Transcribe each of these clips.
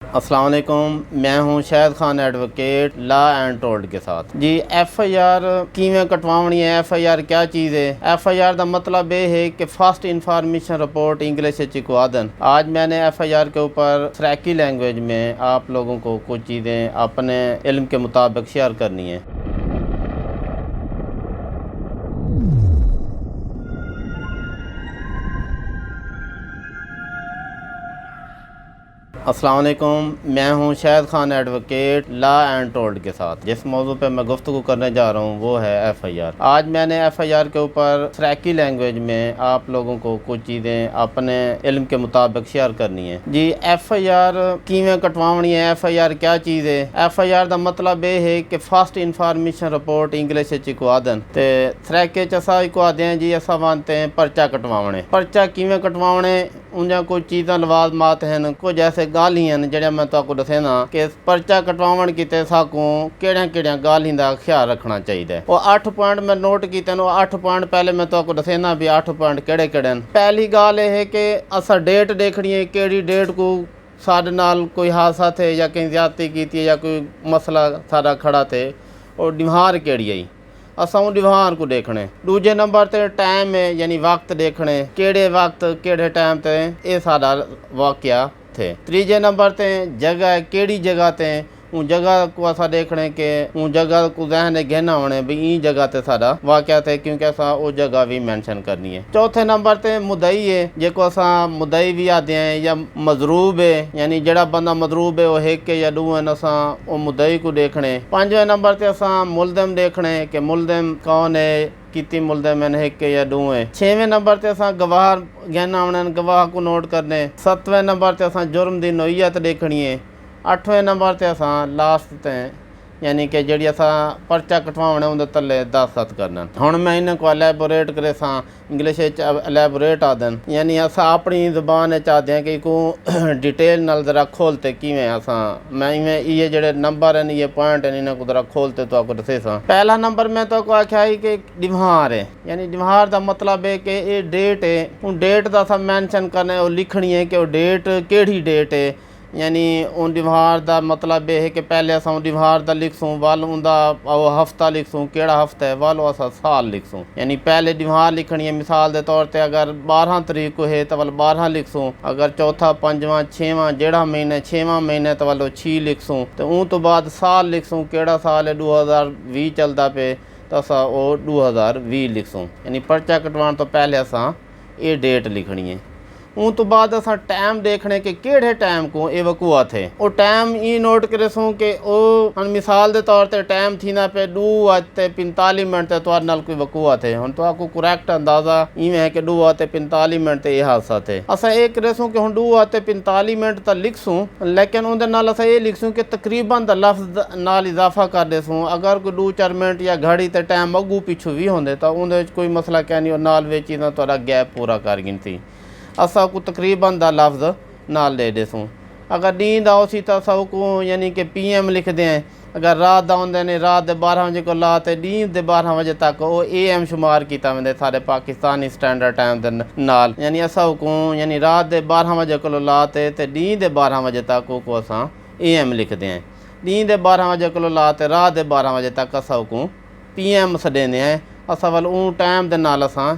अस्सलाम वालेकुम, मैं हूं Shahid Khan advocate law and told के साथ जी। FIR किवें कटवावनी है, FIR क्या चीज़ है। FIR का मतलब ये है कि फर्स्ट इंफॉर्मेशन रिपोर्ट इंग्लिश चिकवादन। आज मैंने FIR के ऊपर सराइकी लैंग्वेज में आप लोगों को कुछ चीज़ें अपने इल्म के मुताबिक शेयर करनी है। अस्सलाम वालेकुम, मैं हूं Shahid Khan advocate law and told के साथ। जिस मौजू पे मैं गुफ्तगू करने जा रहा हूं वो है FIR। आज मैंने FIR के ऊपर सराइकी लैंग्वेज में आप लोगों को कुछ चीज़ें अपने इल्म के मुताबिक शेयर करनी है जी। FIR किवें कटवावनी है, FIR क्या चीज़ है। FIR का मतलब ये है कि फर्स्ट इंफॉर्मेशन रिपोर्ट इंग्लिश चिकवादन ते सराइके च असा कवादे हैं जी। असा मानते हैं पर्चा कटवावने। पर्चा किवें कटवावने, उनजा कुछ चीज़ां लवाजमात हैं, कुछ ऐसे गाली हैं जेड़ा मैं तुहानू दसेना कि पर्चा कटवावन किते साकू केड़ियां गालियां दा ख्याल रखना चाहिए। वो 8 पॉइंट मैं नोट कीते ने। 8 पॉइंट पहले मैं तुहानू दसेना भी 8 पॉइंट केड़े हैं। पहली गाल यह है कि असा डेट देखनी है, केड़ी डेट को साडे नाल कोई हादसा थे या कहीं ज्यादती की या कोई मसला सारा खड़ा थे और डिमार केड़ी आई, असा डिवार को देखने। दूजे नंबर ते टाइम है यानी वक्त देखने, केड़े वक्त केड़े टाइम ते ये सारा वाकया थे। तीजे नंबर ते जगह, केड़ी जगह ते उन जगह को असा देखने के उन जगह को जहन गहना होने भी ई जगह ते सारा वाकया थे, क्योंकि असा वो जगह भी मेंशन करनी है। चौथे नंबर ते मुदई है, जेको असा मुदई भी आते हैं या मजरूब है, यानी जड़ा बंदा मजरूब है वो एक के या दो है, असा वो मुदई को देखने। पांचवें नंबर ते असा मुलजम देखने कि मुलजम कौन है, कितनी मुलजम है, एक के या दो है। 6वें नंबर ते असा गवाह गहना होने, गवाह को नोट करने। 7वें नंबर ते असा जुर्म दी नोयत देखनी है। 8वें नंबर ते असा लास्ट ते यानी कि जड़ी असा पर्चा कटवावना उनके तले दस्तखत करना। हुण मैं इन्हें को एलैबोरेट करे सा इंग्लिश एलैबोरेट आदन, यानी असा अपनी ज़ुबान चाहते हैं कि को डिटेल नाल ज़रा खोलते किवें असा मैं इवें ये जड़े नंबर हैं ये पॉइंट हैं इन्हें को ज़रा खोलते तो आपको दसे सा। पहला नंबर मैं तो को आख्या है कि डिमार है, यानी डिमार का मतलब है कि ये डेट है। उन डेट का असा मैंशन करना और लिखनी है कि वो डेट केड़ी डेट है, यानी उन डिवार का मतलब यह है कि पहले असा डिवार का लिखसूँ, वाल उनका हफ्ता लिखसूँ केड़ा हफ्ता है, वालो असा साल लिखसूँ। यानी पहले डिवार लिखनी है, मिसाल के तौर पर अगर 12 तरीक को है तो वाल 12 लिखसूँ, अगर चौथा, पंजवां, छेवां जेड़ा महीना 6वां महीना तो वालो 6 लिखसूँ। तो उन तो बाद साल लिखसूँ केड़ा साल है 2020 चलता पे तो असा वो 2020 लिखसूँ। यानी पर्चा कटवाने तो पहले असा ये डेट लिखनी है। उन तो बाद असा टाइम देखने के केड़े टाइम को ये वकूआ थे, वो टाइम ई नोट करे सूँ कि वो मिसाल के तौर पर टाइम थी ना पे 2:45 मिनट तो नाल कोई वकूआ थे। हम तो आपको करेक्ट अंदाज़ा इवें है कि 2:45 मिनट ये हादसा थे। असा ये करे सूँ कि हम 2:45 मिनट तक लिख सूँ, लेकिन उनके नाल असा ये लिख सूँ कि तकरीबन द लफ्ज़ नाल इजाफा कर दे सूँ। अगर कोई 2-4 मिनट या घड़ी ते टाइम अगू पिछू भी होंगे तो उनके कोई मसला क्या नहीं, नाल वे चीज़ां थोड़ा गैप पूरा कर गिनती। असा को तकरीबन दा लफ्ज़ नाल दे देसूँ। अगर नींद आओ सी तो असा को यानी कि PM लिखते हैं। अगर रात का आते ने रात के 12 बजे को ला तो नींद के 12 बजे तक वो AM शुमार किया वेंदे सारे पाकिस्तानी स्टैंडर्ड टाइम के नाल। यानी असा को यानी रात के 12 बजे को ला तो नींद के 12 बजे तक को असा AM लिखते हैं। नींद के 12 बजे को ला तो रात के 12 बजे तक असा को PM सदेंदे हैं। असा वाल उन टाइम के नाल असा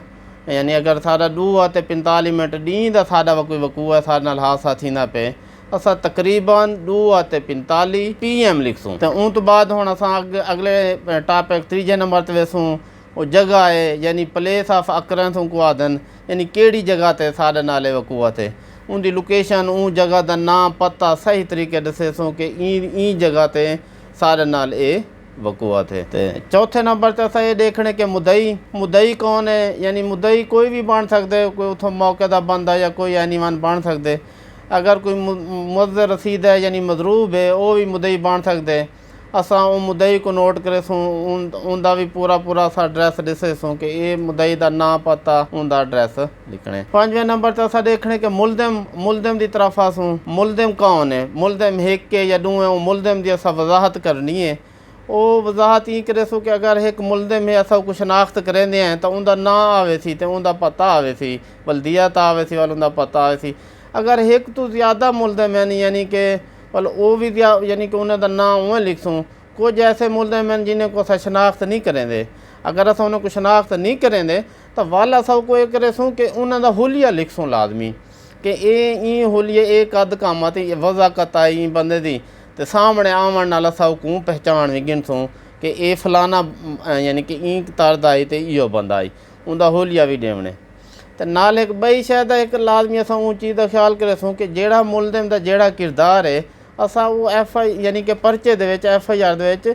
यानी अगर सारा 2:45 मिनट नींद का सारा कोई वकूआ है सारे नाल हादसा थी ना पे असा तकरीबन 2:45 PM लिखसूँ। तो उन तो बाद हुण असा अगले टॉपिक तीजे नंबर ते वेसूँ। वो जगह है यानी प्लेस ऑफ अकरेंस को आदन, यानी केड़ी जगह ते सारे नाले वकूआ थे, उनकी लोकेशन उन जगह का नाम पता सही तरीके दसे सूँ कि ई जगह ते सारे नाल ए वकूआ थे। चौथे नंबर पर असा ये देखने के मुदई कौन है, यानी मुदई कोई भी बन सकते, कोई उथों मौके का बंदा या कोई एनीवन बन सकते। अगर कोई मुज़र रसीद है यानी मजरूब है वो भी मुदई बन सकते। असा उन मुदई को नोट करे सूँ, उनका भी पूरा असा एड्रैस दिसे सूँ कि ये मुदई का नाम पता उनका एड्रैस लिखने। 5वें नंबर पर असा देखने के मुलजम की तरफ आसूँ। मुलजम कौन है, मुलजम एक के या दो है, वो मुलजम की असा वजाहत करनी है। वो वजाहत ये करे सो कि अगर एक मुलजम है असा को शनाख्त करेंदे हैं तो उनका नाम आवे सी तो उनका पता आवे सी, बल्दियत आवे सी वाल उनका पता आवे सी। अगर एक तो ज़्यादा मुलजम है यानी कि पर वो भी यानी कि उन्होंने नाम उवें लिखसूँ। कुछ ऐसे मुल्ज़िम हैं जिन्हें को अस शनाख्त नहीं करेंगे। अगर अस उन्हें को शनाख्त नहीं करेंगे तो वाल अस को ये करेसूँ कि उन्होंने हुलिया लिखसूँ लाजमी कि ये हुलिये ये कद काम आती वज़ाकत आई बंदे दी ते सामने आवन नाल अस को पहचान भी गिनसूँ कि ये फलाना यानी कि ई तरद आई तो इो बंदा आई उनका हुलिया भी देवने। तो नाल एक बई शायद एक लाजमी अस उस चीज़ का ख्याल करेसूँ कि जेड़ा मुल्ज़िम दा जेड़ा किरदार है असा वो यानी कि परचे दे विच FIR दे विच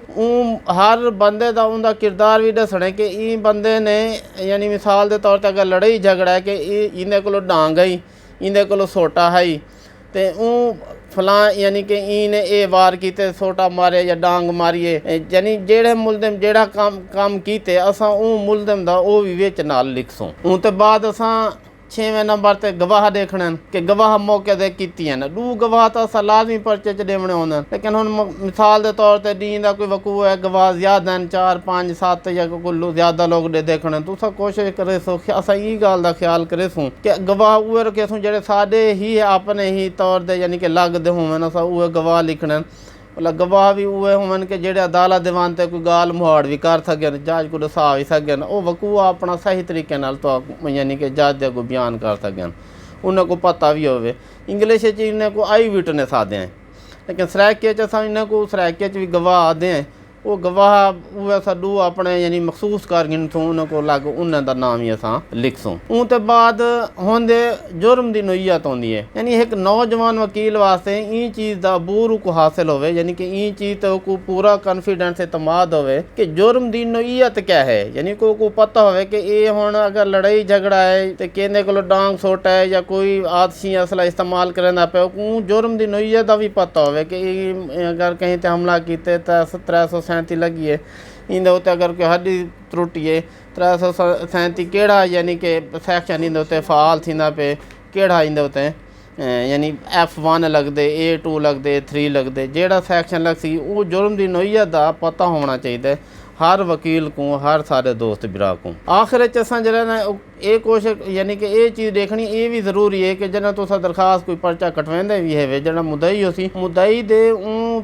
हर बंदे दा उनका किरदार भी दसना कि ई बंदे ने यानी मिसाल के तौर पर अगर लड़ाई झगड़ा है कि इन्हें को डांग आई इन्हें को सोटा है तो फलां यानी कि इने ए वार कीते सोटा मारे या डांग मारिए यानी जेड़े मुल्ज़िम जेड़ा काम कीते असां मुल्ज़िम दा वो भी विच नाल लिखसूँ। उन ते बाद असां 6वें नंबर ते गवाह देखने कि गवाह मौके ते कीतियां न। 2 गवाह तो अस लाजमी परचे च देवने होंदे लेकिन हुण मिसाल के तौर पर डी का कोई वकू है गवाह ज़्यादा हैं 4 5 7 या कोई ज़्यादा लोग देखने तुस कोशिश करे सो अस ये गल का ख्याल करेसूँ कि गवाह उहे रखेसूँ जेड़े साडे ही अपने ही तौर पर यानी कि लगदे होवन अस उहे गवाह लिखने। मतलब गवाह भी उहे होवन कि जेड़े अदालत दीवान ते कोई गाल मुहाड़ भी कर सकन जज को दसा भी सकन वो वकूआ अपना सही तरीके नाल तो यानी कि जज दे को बयान कर सकन उन्हें को पता भी होवे। इंग्लिश इन्हें को आई विटनेस आते हैं लेकिन सराइके च असां इन्हें को सराइके च भी गवाह आते हैं वो गवाह उहे साडू अपने यानी मखसूस कर गिनसूँ उन्हें को लग उन्हें दा नाम ही असां लिखसूँ। उन ते बाद होंदे जुर्म की नोईयत होंदी है यानी एक नौजवान वकील वास्ते ई चीज़ का अबूर को हासिल होवे यानी कि ई चीज़ तो को पूरा कॉन्फिडेंस एतमाद होवे कि जुर्म की नोईयत क्या है यानी को पता होवे कि ये हुण अगर लड़ाई झगड़ा है तो किन्ने को डांग सोटा है या कोई आतशी असला इस्तेमाल करना पे जुर्म की नोईयत का भी पता होवे कि अगर कहीं ते हमला कीते तो 337 लगी है इंदे उत्ते अगर कोई हड्डी त्रुटी है 337 केड़ा यानी कि सैक्शन इंदे उत्ते फाल थींदा पे केड़ा इंदे उत्ते यानी F1 लगदे A2 लगदे A3 लगदे जेड़ा सैक्शन लगसी वो जुर्म की नोईयत का पता होना चाहिए हर वकील को हर सारे दोस्त बिरा को। आखिर असां जरा ये कोशिश यानी कि ये चीज़ देखनी ये भी ज़रूरी है कि जना तुस दरखास्त कोई पर्चा कटवेंदे भी है जना मुदई होसी मुदई दे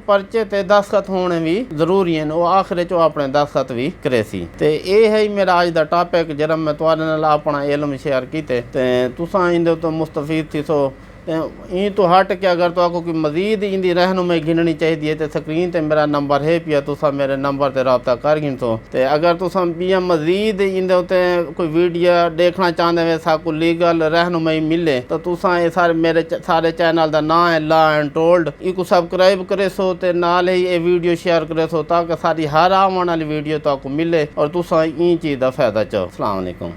पर्चे ते दस्तखत होने भी ज़रूरी हैं वो आखिर चो अपने दस्तखत भी करे सी। ते ये है मेरा अज दा टॉपिक जरा मैं तुहाडे नाल अपना इल्म शेयर कीते ते तुसां इंदे तो मुस्तफीद थी सो ई तो हट के अगर तो आपको कोई मज़ीद इंदी रहनुमाई गिननी चाहिए तो स्क्रीन ते मेरा नंबर है पिया तुसा मेरे नंबर ते रब्ता कर गिन तो अगर तुसा बिया मज़ीद इंदे उत्ते कोई वीडियो देखना चाहते वे साकू लीगल रहनुमाई मिले तो तुसा ये सारे मेरे सारे चैनल का नाम है लॉ एंड टोल्ड इको सब्सक्राइब करे सो ते नाल ही ये वीडियो शेयर करे सो ताकि सारी हर आने वाली वीडियो तो आपको मिले और तुसा ई चीज़ का फ़ायदा चाहो। अस्सलाम वालेकुम।